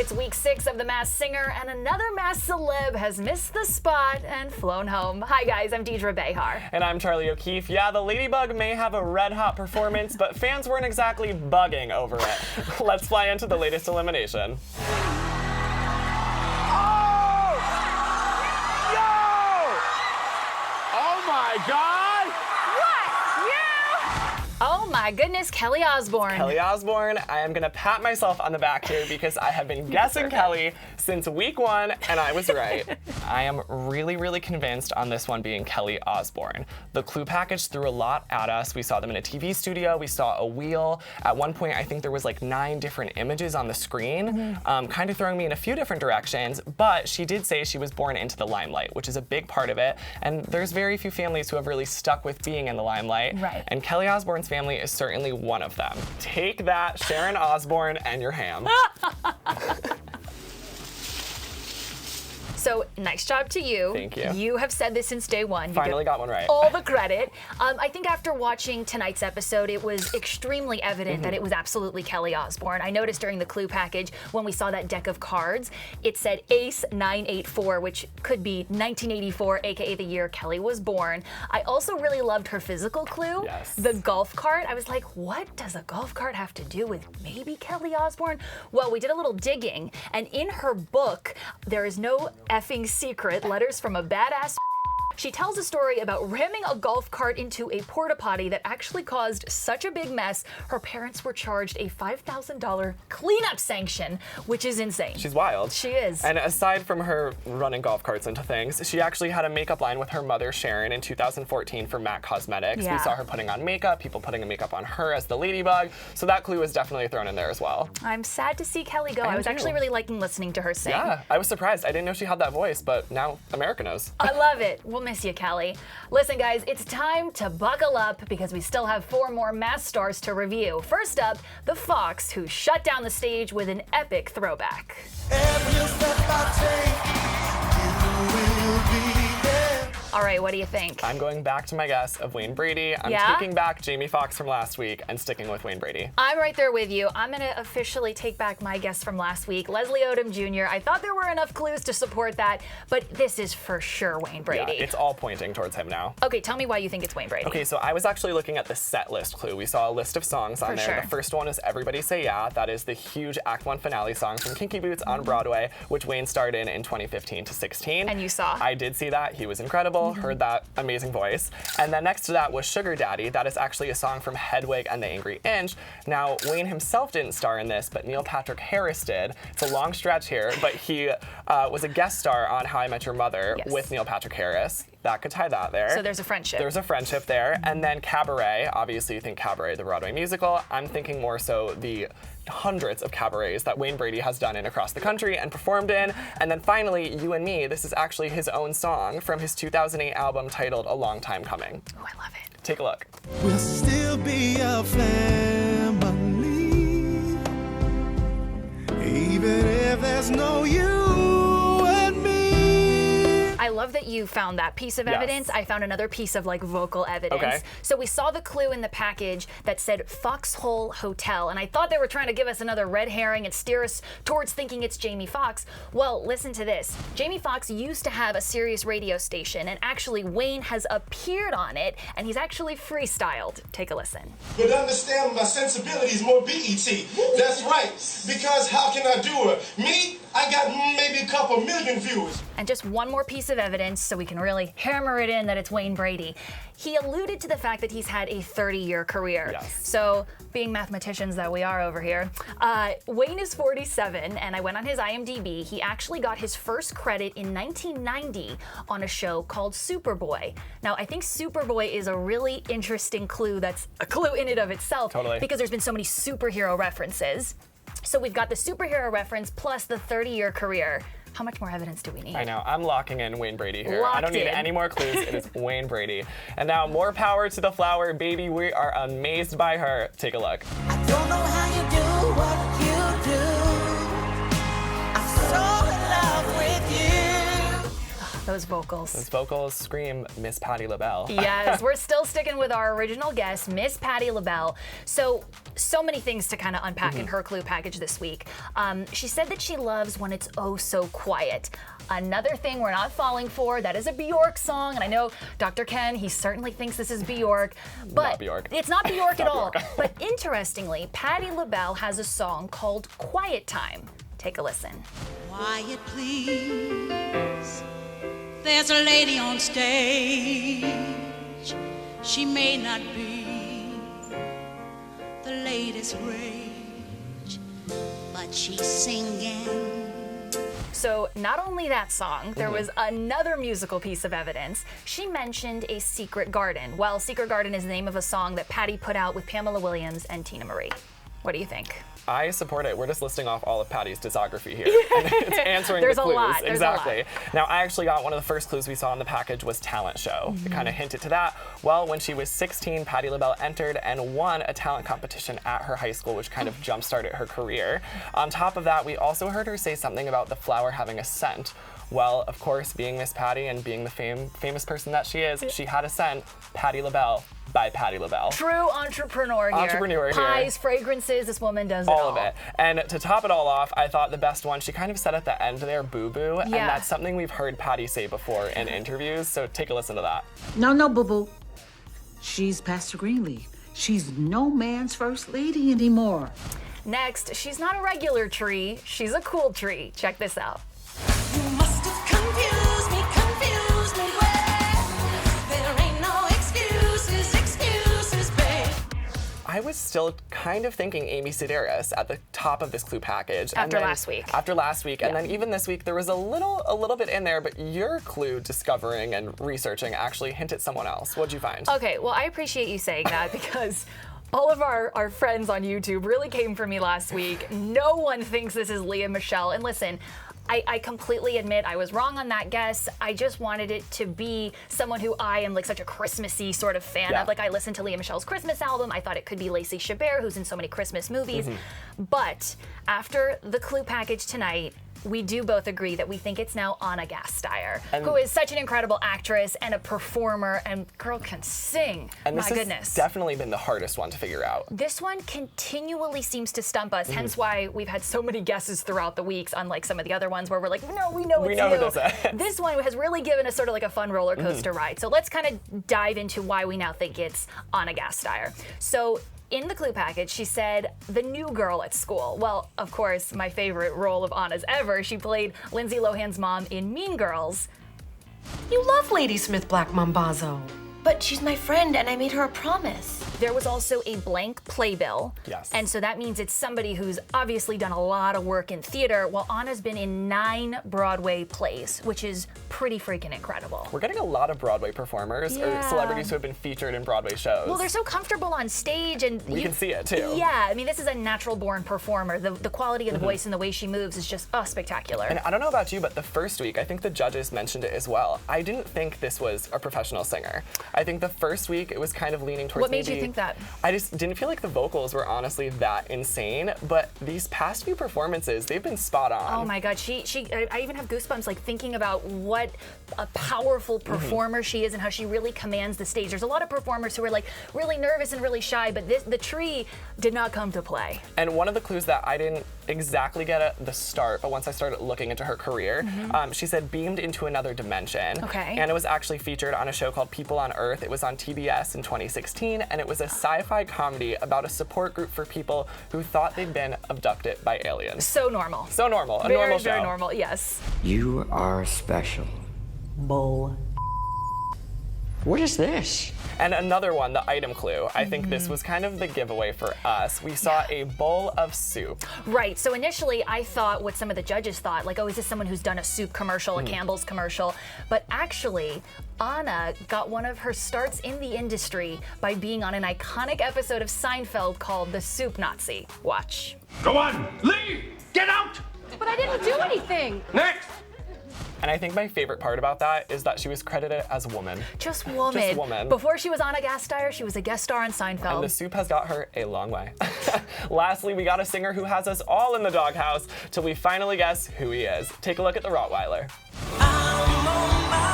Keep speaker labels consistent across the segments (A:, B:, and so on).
A: It's week 6 of The Masked Singer, and another masked celeb has missed the spot and flown home. Hi guys, I'm Daughtry Behar.
B: And I'm Charlie O'Keefe. Yeah, the Ladybug may have a red-hot performance, but fans weren't exactly bugging over it. Let's fly into the latest elimination.
C: Oh my God!
A: What? You? Oh my goodness, Kelly Osbourne.
B: Kelly Osbourne, I am gonna pat myself on the back here because I have been guessing Kelly since week 1, and I was right. I am really convinced on this one being Kelly Osbourne. The clue package threw a lot at us. We saw them in a TV studio, we saw a wheel. At one point, I think there was like 9 different images on the screen, kind of throwing me in a few different directions, but she did say she was born into the limelight, which is a big part of it, and there's very few families who have really stuck with being in the limelight,
A: right.
B: And Kelly Osbourne's family is certainly one of them. Take that, Sharon Osbourne, and your ham.
A: So, nice job to you.
B: Thank you.
A: You have said this since day one.
B: Finally got one right.
A: All the credit. I think after watching tonight's episode, it was extremely evident that it was absolutely Kelly Osbourne. I noticed during the clue package, when we saw that deck of cards, it said Ace 984, which could be 1984, aka the year Kelly was born. I also really loved her physical clue.
B: Yes.
A: The golf cart. I was like, what does a golf cart have to do with maybe Kelly Osbourne? Well, we did a little digging, and in her book, there is no effing secret, letters from a badass. She tells a story about ramming a golf cart into a porta potty that actually caused such a big mess, her parents were charged a $5,000 cleanup sanction, which is insane.
B: She's wild.
A: She is.
B: And aside from her running golf carts into things, she actually had a makeup line with her mother, Sharon, in 2014 for MAC Cosmetics.
A: Yeah.
B: We saw her putting on makeup, people putting makeup on her as the Ladybug, so that clue was definitely thrown in there as well.
A: I'm sad to see Kelly go. I was actually really liking listening to her sing.
B: Yeah, I was surprised. I didn't know she had that voice, but now America knows.
A: I love it. We'll miss you, Kelly. Listen, guys, it's time to buckle up because we still have 4 more masked stars to review. First up, the Foxx, who shut down the stage with an epic throwback.
D: Every step I take, you will be there.
A: All right, what do you think?
B: I'm going back to my guess of Wayne Brady. I'm
A: Yeah?
B: taking back Jamie Foxx from last week and sticking with Wayne Brady.
A: I'm right there with you. I'm going to officially take back my guess from last week, Leslie Odom Jr. I thought there were enough clues to support that, but this is for sure Wayne Brady.
B: Yeah, it's all pointing towards him now.
A: Okay, tell me why you think it's Wayne Brady.
B: Okay, so I was actually looking at the set list clue. We saw a list of songs on
A: For
B: there.
A: sure.
B: The first one is Everybody Say Yeah. That is the huge Act 1 finale song from Kinky Boots on Broadway, which Wayne starred in 2015 to 16.
A: And you saw?
B: I did see that. He was incredible. Heard that amazing voice. And then next to that was Sugar Daddy. That is actually a song from Hedwig and the Angry Inch. Now, Wayne himself didn't star in this, but Neil Patrick Harris did. It's a long stretch here, but he was a guest star on How I Met Your Mother with Neil Patrick Harris. That could tie that there.
A: So there's a friendship.
B: There's a friendship there. And then Cabaret. Obviously, you think Cabaret, the Broadway musical. I'm thinking more so the hundreds of cabarets that Wayne Brady has done in across the country and performed in. And then finally, You and Me. This is actually his own song from his 2008 album titled A Long Time Coming.
A: Oh, I love it.
B: Take a look.
D: We'll still be a family, even if there's no you and me.
A: I love that you found that piece of evidence. I found another piece of like vocal evidence.
B: Okay.
A: So we saw the clue in the package that said Foxhole Hotel, and I thought they were trying to give us another red herring and steer us towards thinking it's Jamie Foxx. Well, listen to this. Jamie Foxx used to have a Sirius radio station, and actually Wayne has appeared on it, and he's actually freestyled. Take a listen.
E: But understand my sensibilities more BET. That's right, because how can I do it? Me, I got maybe a couple million viewers.
A: And just one more piece of evidence so we can really hammer it in that it's Wayne Brady. He alluded to the fact that he's had a 30-year career.
B: Yes.
A: So, being mathematicians that we are over here, Wayne is 47, and I went on his IMDb. He actually got his first credit in 1990 on a show called Superboy. Now, I think Superboy is a really interesting clue that's a clue in and of itself.
B: Totally.
A: Because there's been so many superhero references. So we've got the superhero reference plus the 30-year career. How much more evidence do we need?
B: I know. I'm locking in Wayne Brady here. I don't
A: Locked
B: need
A: in.
B: any more clues. It is Wayne Brady. And now, more power to the flower, baby. We are amazed by her. Take a look.
F: I don't know how you do what you do. I'm so in love with you.
A: Those vocals.
B: Those vocals scream Miss Patti LaBelle.
A: Yes, we're still sticking with our original guest, Miss Patti LaBelle. So many things to kind of unpack in her clue package this week. She said that she loves when it's oh so quiet. Another thing we're not falling for, that is a Bjork song, and I know Dr. Ken, he certainly thinks this is Bjork, but
B: Not Bjork.
A: It's not Bjork at
B: Not
A: all.
B: Bjork.
A: But interestingly, Patti LaBelle has a song called Quiet Time. Take a listen.
F: Quiet, please. There's a lady on stage. She may not be the latest rage, but she's singing.
A: So not only that song, there was another musical piece of evidence. She mentioned a secret garden. Well, Secret Garden is the name of a song that Patti put out with Pamela Williams and Tina Marie. What do you think?
B: I support it. We're just listing off all of Patti's discography here. And it's answering
A: There's
B: the
A: a
B: clues.
A: lot. There's a lot.
B: Exactly. Now, I actually got one of the first clues we saw in the package was talent show. It kind of hinted to that. Well, when she was 16, Patti LaBelle entered and won a talent competition at her high school, which kind of jump-started her career. On top of that, we also heard her say something about the flower having a scent. Well, of course, being Miss Patti and being the famous person that she is, she had a scent, Patti LaBelle, by Patti LaBelle.
A: True entrepreneur here.
B: Entrepreneur here.
A: Pies, fragrances, this woman does it all.
B: All of it. And to top it all off, I thought the best one, she kind of said at the end there, boo-boo, and
A: Yeah.
B: that's something we've heard Patti say before in interviews, so take a listen to that.
G: No, boo-boo. She's Pastor Greenleaf. She's no man's first lady anymore.
A: Next, she's not a regular tree, she's a cool tree. Check this out.
F: You must have confused me, well. There ain't no excuses, babe.
B: I was still kind of thinking Amy Sedaris at the top of this clue package.
A: After last week.
B: After last week, and then even this week, there was a little bit in there, but your clue discovering and researching actually hinted someone else. What'd you find?
A: Okay, well, I appreciate you saying that because all of our friends on YouTube really came for me last week. No one thinks this is Leah Michelle. And listen, I completely admit I was wrong on that guess. I just wanted it to be someone who I am like such a Christmassy sort of fan of. Like I listened to Leah Michelle's Christmas album. I thought it could be Lacey Chabert, who's in so many Christmas movies. But after the clue package tonight, we do both agree that we think it's now Anna Gasteyer, who is such an incredible actress and a performer, and girl can sing.
B: And this
A: My
B: has
A: goodness.
B: definitely been the hardest one to figure out.
A: This one continually seems to stump us, hence why we've had so many guesses throughout the weeks, unlike some of the other ones where we're like, no, we know it's
B: know who
A: you.
B: this is.
A: This one has really given us sort of like a fun roller coaster ride. So let's kind of dive into why we now think it's Anna Gasteyer. So in the clue package, she said, the new girl at school. Well, of course, my favorite role of Anna's ever. She played Lindsay Lohan's mom in Mean Girls.
H: You love Lady Smith Black Mambazo. But she's my friend and I made her a promise.
A: There was also a blank playbill.
B: Yes.
A: And so that means it's somebody who's obviously done a lot of work in theater, while Anna's been in 9 Broadway plays, which is pretty freaking incredible.
B: We're getting a lot of Broadway performers or
A: Yeah.
B: celebrities who have been featured in Broadway shows.
A: Well, they're so comfortable on stage, and
B: We can see it, too.
A: Yeah, I mean, this is a natural-born performer. The quality of the voice and the way she moves is just spectacular.
B: And I don't know about you, but the first week, I think the judges mentioned it as well. I didn't think this was a professional singer. I think the first week, it was kind of leaning towards
A: What made
B: maybe-
A: you think that?
B: I just didn't feel like the vocals were honestly that insane, but these past few performances, they've been spot on.
A: Oh my God, I even have goosebumps like thinking about what a powerful performer she is and how she really commands the stage. There's a lot of performers who are like really nervous and really shy, but the tree did not come to play.
B: And one of the clues that I didn't exactly get at the start, but once I started looking into her career, she said beamed into another dimension.
A: Okay.
B: And it was actually featured on a show called People on Earth. It was on TBS in 2016, and it was a sci-fi comedy about a support group for people who thought they'd been abducted by aliens.
A: So normal.
B: So normal, a
A: Very,
B: normal show.
A: very normal, yes.
I: You are special.
H: Bull.
I: What is this?
B: And another one, the item clue. I think this was kind of the giveaway for us. We saw a bowl of soup.
A: Right, so initially I thought what some of the judges thought, like, oh, is this someone who's done a soup commercial, a Campbell's commercial? But actually, Anna got one of her starts in the industry by being on an iconic episode of Seinfeld called The Soup Nazi. Watch.
C: Go on, leave! Get out!
H: But I didn't do anything.
C: Next!
B: And I think my favorite part about that is that she was credited as woman.
A: Just woman.
B: Just woman.
A: Before she was Anna Gasteyer, she was a guest star on Seinfeld.
B: And the soup has got her a long way. Lastly, we got a singer who has us all in the doghouse till we finally guess who he is. Take a look at the Rottweiler.
F: I'm on my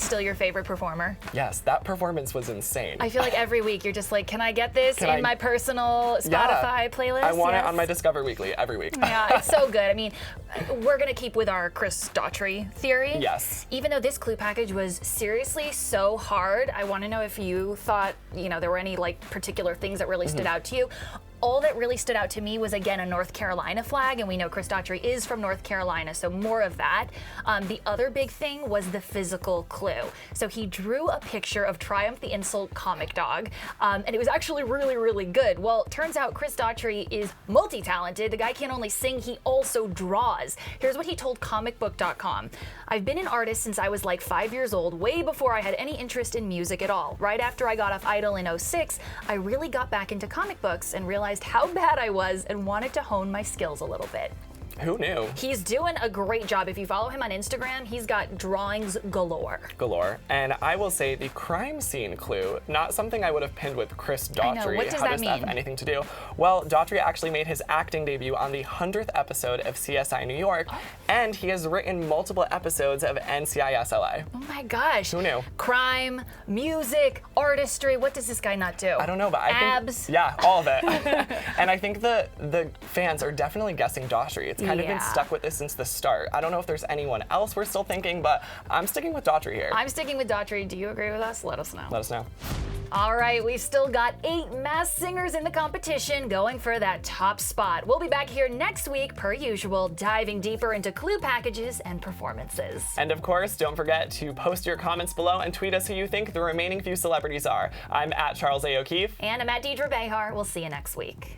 A: still your favorite performer?
B: Yes, that performance was insane.
A: I feel like every week you're just like, can I get this in my personal Spotify playlist?
B: I want it on my Discover Weekly every week.
A: Yeah, it's so good. I mean, we're gonna keep with our Chris Daughtry theory.
B: Yes.
A: Even though this clue package was seriously so hard, I want to know if you thought, there were any like particular things that really stood out to you. All that really stood out to me was, again, a North Carolina flag, and we know Chris Daughtry is from North Carolina, so more of that. The other big thing was the physical clue. So he drew a picture of Triumph the Insult comic dog, and it was actually really, really good. Well, turns out Chris Daughtry is multi-talented. The guy can't only sing, he also draws. Here's what he told comicbook.com. I've been an artist since I was like 5 years old, way before I had any interest in music at all. Right after I got off Idol in 06, I really got back into comic books and realized how bad I was and wanted to hone my skills a little bit.
B: Who knew?
A: He's doing a great job. If you follow him on Instagram, he's got drawings galore.
B: And I will say the crime scene clue, not something I would have pinned with Chris Daughtry.
A: I know. What does
B: How
A: that
B: does that have
A: mean?
B: anything to do? Well, Daughtry actually made his acting debut on the 100th episode of CSI New York, and he has written multiple episodes of NCIS LA.
A: Oh my gosh.
B: Who knew?
A: Crime, music, artistry. What does this guy not do?
B: I don't know, but I
A: Abs.
B: think... Yeah, all of it. And I think the fans are definitely guessing Daughtry. It's kind of been stuck with this since the start. I don't know if there's anyone else we're still thinking, but I'm sticking with Daughtry here.
A: I'm sticking with Daughtry. Do you agree with us? Let us know.
B: Let us know.
A: All right, we've still got 8 Masked Singers in the competition going for that top spot. We'll be back here next week, per usual, diving deeper into clue packages and performances.
B: And of course, don't forget to post your comments below and tweet us who you think the remaining few celebrities are. I'm at Charles A. O'Keefe.
A: And I'm at Deidre Behar. We'll see you next week.